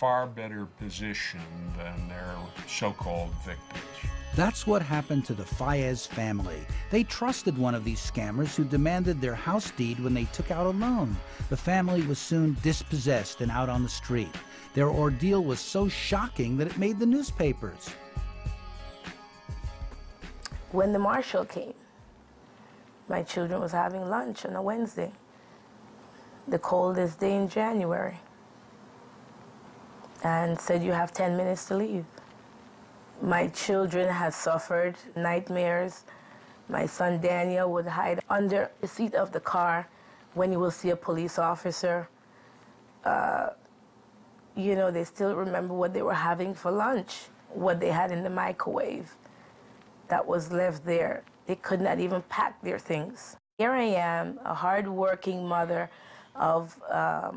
far better position than their so-called victims. That's what happened to the Fayez family. They trusted one of these scammers who demanded their house deed when they took out a loan. The family was soon dispossessed and out on the street. Their ordeal was so shocking that it made the newspapers. When the marshal came, my children was having lunch on a Wednesday, the coldest day in January, and said, "You have 10 minutes to leave." My children had suffered nightmares. My son Daniel would hide under the seat of the car when he will see a police officer. You know, they still remember what they were having for lunch, what they had in the microwave that was left there. They could not even pack their things. Here I am, a hard-working mother of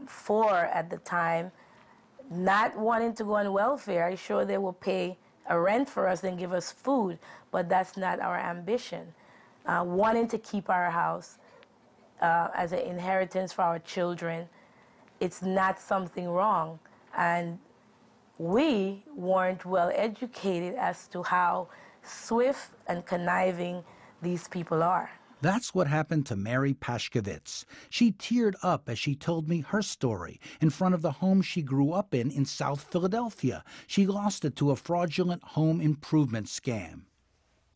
4 at the time, not wanting to go on welfare. I'm sure they will pay a rent for us and give us food, but that's not our ambition. Wanting to keep our house as an inheritance for our children, it's not something wrong. And we weren't well educated as to how swift and conniving these people are. That's what happened to Mary Pashkovitz. She teared up as she told me her story in front of the home she grew up in South Philadelphia. She lost it to a fraudulent home improvement scam.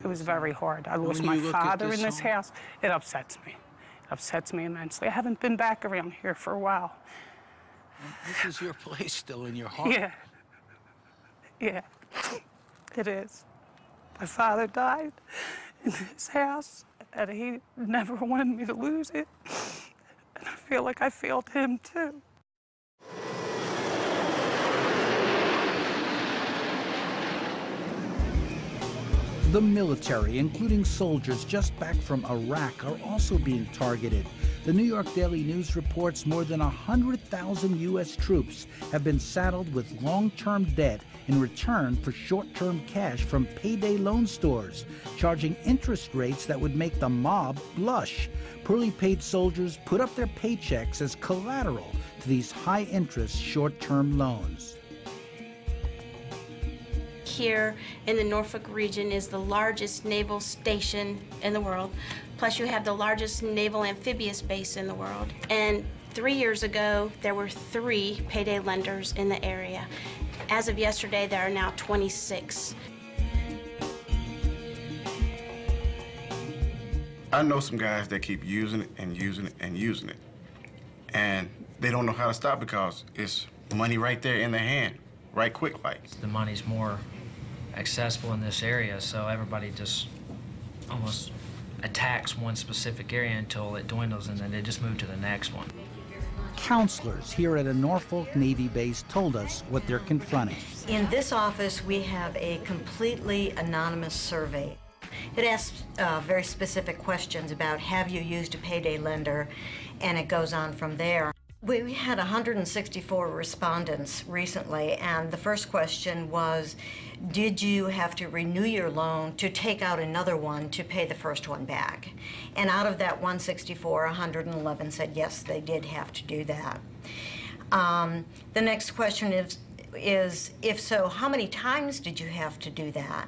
It was very hard. I lost my father in this house. It upsets me. It upsets me immensely. I haven't been back around here for a while. This is your place still in your heart. Yeah. Yeah, it is. My father died in this house, and he never wanted me to lose it. And I feel like I failed him, too. The military, including soldiers just back from Iraq, are also being targeted. The New York Daily News reports more than 100,000 U.S. troops have been saddled with long-term debt in return for short-term cash from payday loan stores, charging interest rates that would make the mob blush. Poorly paid soldiers put up their paychecks as collateral to these high-interest short-term loans. Here in the Norfolk region is the largest naval station in the world. Plus you have the largest naval amphibious base in the world. And 3 years ago, there were 3 payday lenders in the area. As of yesterday, there are now 26. I know some guys that keep using it and using it and using it. And they don't know how to stop because it's money right there in their hand, right quick like. The money's more accessible in this area, so everybody just almost attacks one specific area until it dwindles, and then they just move to the next one. Counselors here at a Norfolk Navy base told us what they're confronting. In this office, we have a completely anonymous survey. It asks very specific questions about, have you used a payday lender, and it goes on from there. We had 164 respondents recently, and the first question was, did you have to renew your loan to take out another one to pay the first one back? And out of that 164, 111 said yes, they did have to do that. The next question is, if so, how many times did you have to do that?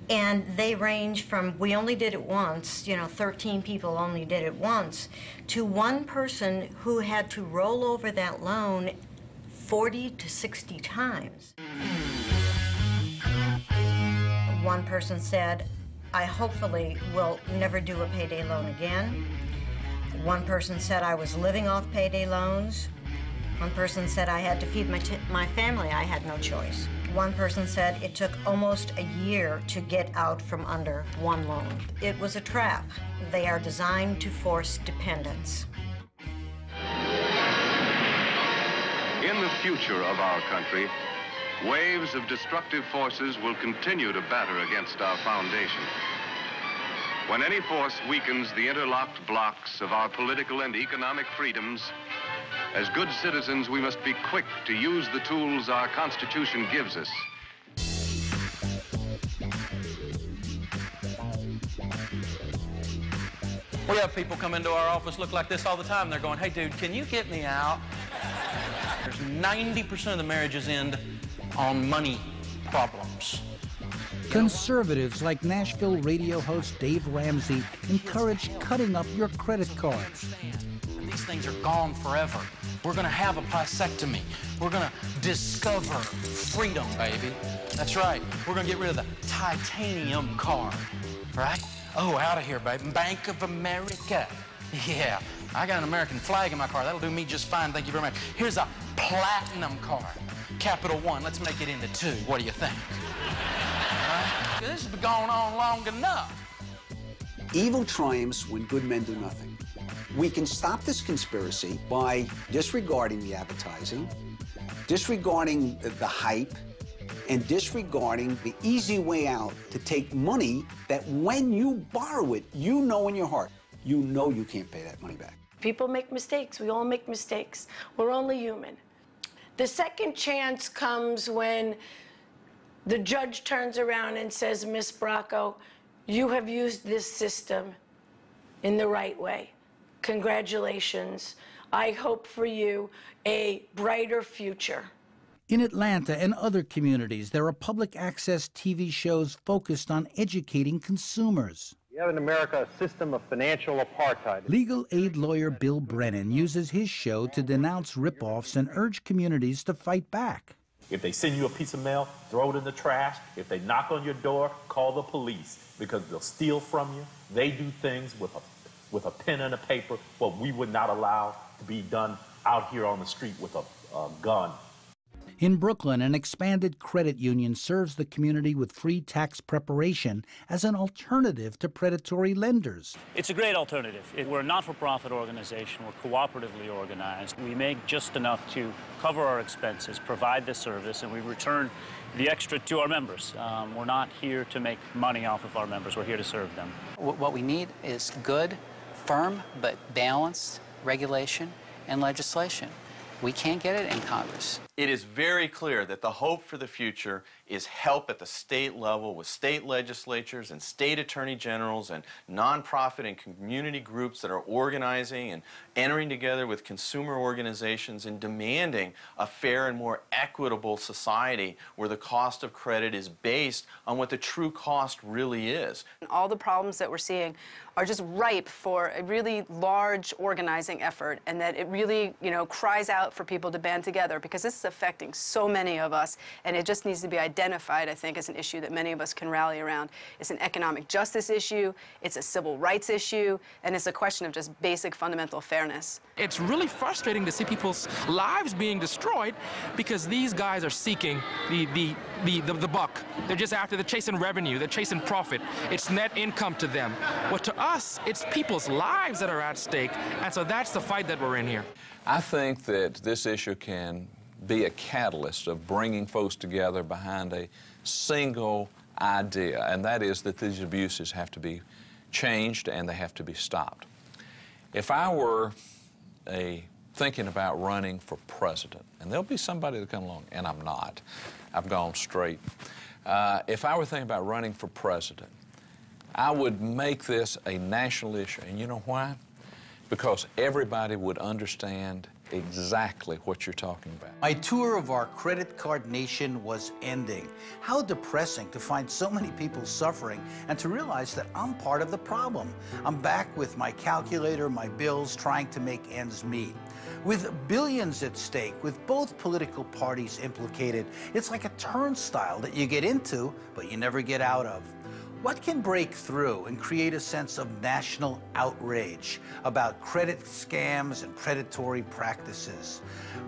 And they range from, we only did it once, 13 people only did it once, to one person who had to roll over that loan 40 to 60 times. One person said, I hopefully will never do a payday loan again. One person said, I was living off payday loans. One person said, I had to feed my family, I had no choice. One person said it took almost a year to get out from under one loan. It was a trap. They are designed to force dependence. In the future of our country, waves of destructive forces will continue to batter against our foundation. When any force weakens the interlocked blocks of our political and economic freedoms, as good citizens, we must be quick to use the tools our Constitution gives us. We have people come into our office look like this all the time. They're going, hey, dude, can you get me out? marriages, 90% of the marriages end on money problems. Conservatives like Nashville radio host Dave Ramsey encourage cutting up your credit cards. These things are gone forever. We're going to have a vasectomy. We're going to discover freedom, baby. That's right. We're going to get rid of the titanium card, right? Oh, out of here, baby. Bank of America. Yeah, I got an American flag in my car. That'll do me just fine. Thank you very much. Here's a platinum card. Capital One. Let's make it into 2. What do you think? Right? This has been going on long enough. Evil triumphs when good men do nothing. We can stop this conspiracy by disregarding the advertising, disregarding the hype, and disregarding the easy way out to take money that when you borrow it, you know in your heart, you know you can't pay that money back. People make mistakes. We all make mistakes. We're only human. The second chance comes when the judge turns around and says, Miss Bracco, you have used this system in the right way. Congratulations. I hope for you a brighter future. In Atlanta and other communities, there are public access TV shows focused on educating consumers. We have in America a system of financial apartheid. Legal aid lawyer Bill Brennan uses his show to denounce ripoffs and urge communities to fight back. If they send you a piece of mail, throw it in the trash. If they knock on your door, call the police, because they'll steal from you. They do things with a pen and a paper, what we would not allow to be done out here on the street with a gun. In Brooklyn, an expanded credit union serves the community with free tax preparation as an alternative to predatory lenders. It's a great alternative. We're a not-for-profit organization. We're cooperatively organized. We make just enough to cover our expenses, provide the service, and we return the extra to our members. We're not here to make money off of our members. We're here to serve them. What we need is good, firm, but balanced regulation and legislation. We can't get it in Congress. It is very clear that the hope for the future is help at the state level with state legislatures and state attorney generals and nonprofit and community groups that are organizing and entering together with consumer organizations and demanding a fair and more equitable society where the cost of credit is based on what the true cost really is. All the problems that we're seeing are just ripe for a really large organizing effort, and that it really, cries out for people to band together, because this is affecting so many of us, and it just needs to be identified, I think, as an issue that many of us can rally around. It's an economic justice issue, it's a civil rights issue, and it's a question of just basic fundamental fairness. It's really frustrating to see people's lives being destroyed because these guys are seeking the buck. They're just they're chasing revenue, they're chasing profit. It's net income to them. Well, to us, it's people's lives that are at stake, and so that's the fight that we're in here. I think that this issue can be a catalyst of bringing folks together behind a single idea, and that is that these abuses have to be changed and they have to be stopped. If I were thinking about running for president, and there'll be somebody to come along, and I'm not. I've gone straight. If I were thinking about running for president, I would make this a national issue, and you know why? Because everybody would understand exactly what you're talking about. My tour of our credit card nation was ending. How depressing to find so many people suffering and to realize that I'm part of the problem. I'm back with my calculator, my bills, trying to make ends meet. With billions at stake, with both political parties implicated, it's like a turnstile that you get into, but you never get out of. What can break through and create a sense of national outrage about credit scams and predatory practices?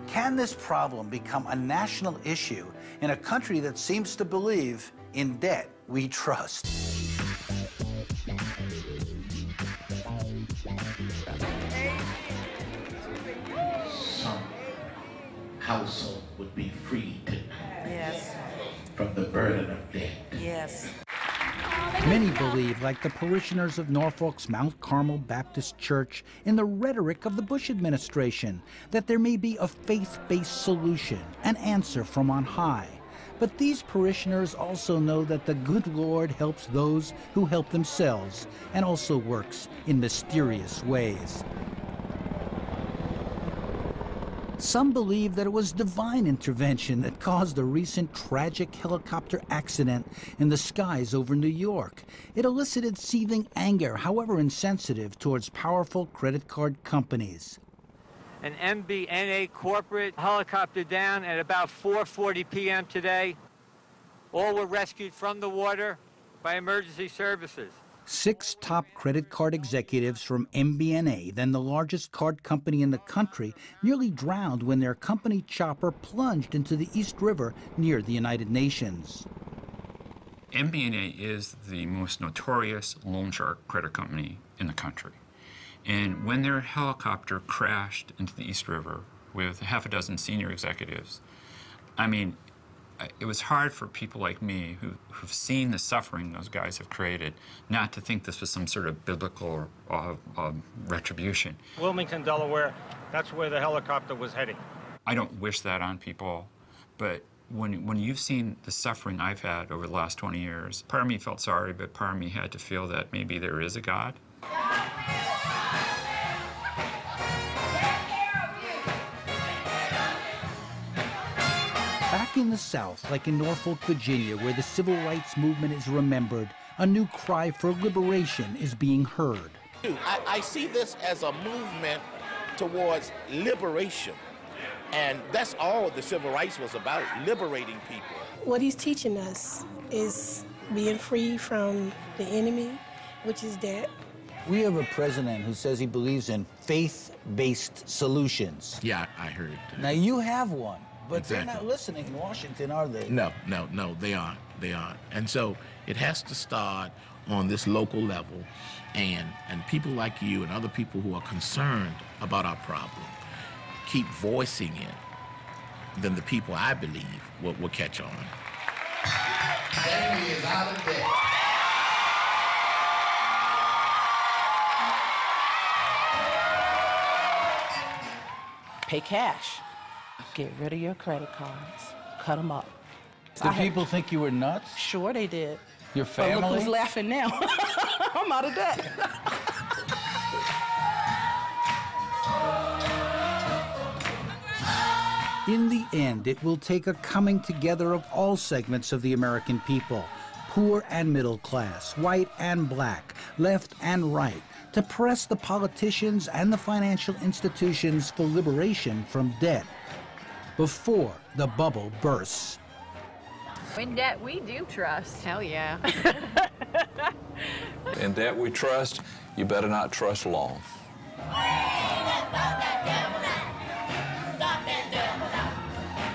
Can this problem become a national issue in a country that seems to believe in debt we trust? Some household would be freed Yes. from the burden of debt. Yes. Many believe, like the parishioners of Norfolk's Mount Carmel Baptist Church, in the rhetoric of the Bush administration, that there may be a faith-based solution, an answer from on high. But these parishioners also know that the good Lord helps those who help themselves, and also works in mysterious ways. Some believe that it was divine intervention that caused the recent tragic helicopter accident in the skies over New York. It elicited seething anger, however insensitive, towards powerful credit card companies. An MBNA corporate helicopter down at about 4:40 p.m. today. All were rescued from the water by emergency services. 6 top credit card executives from MBNA, then the largest card company in the country, nearly drowned when their company chopper plunged into the East River near the United Nations. MBNA is the most notorious loan shark credit company in the country. And when their helicopter crashed into the East River with half a dozen senior executives, I mean, it was hard for people like me who've seen the suffering those guys have created not to think this was some sort of biblical retribution. Wilmington, Delaware, that's where the helicopter was heading. I don't wish that on people, but when you've seen the suffering I've had over the last 20 years, part of me felt sorry, but part of me had to feel that maybe there is a God. Back in the South, like in Norfolk, Virginia, where the civil rights movement is remembered, a new cry for liberation is being heard. I see this as a movement towards liberation. And that's all the civil rights was about, liberating people. What he's teaching us is being free from the enemy, which is debt. We have a president who says he believes in faith-based solutions. Yeah, I heard. Now, you have one. But exactly. They're not listening in Washington, are they? No, they aren't. They aren't. And so it has to start on this local level, and people like you and other people who are concerned about our problem keep voicing it, then the people, I believe, will catch on. Sammy is out of debt. Pay cash. Get rid of your credit cards. Cut them up. Did people think you were nuts? Sure they did. Your family? But look who's laughing now. I'm out of debt. In the end, it will take a coming together of all segments of the American people, poor and middle class, white and black, left and right, to press the politicians and the financial institutions for liberation from debt before the bubble bursts. In debt, we do trust. Hell yeah. In debt we trust, you better not trust long.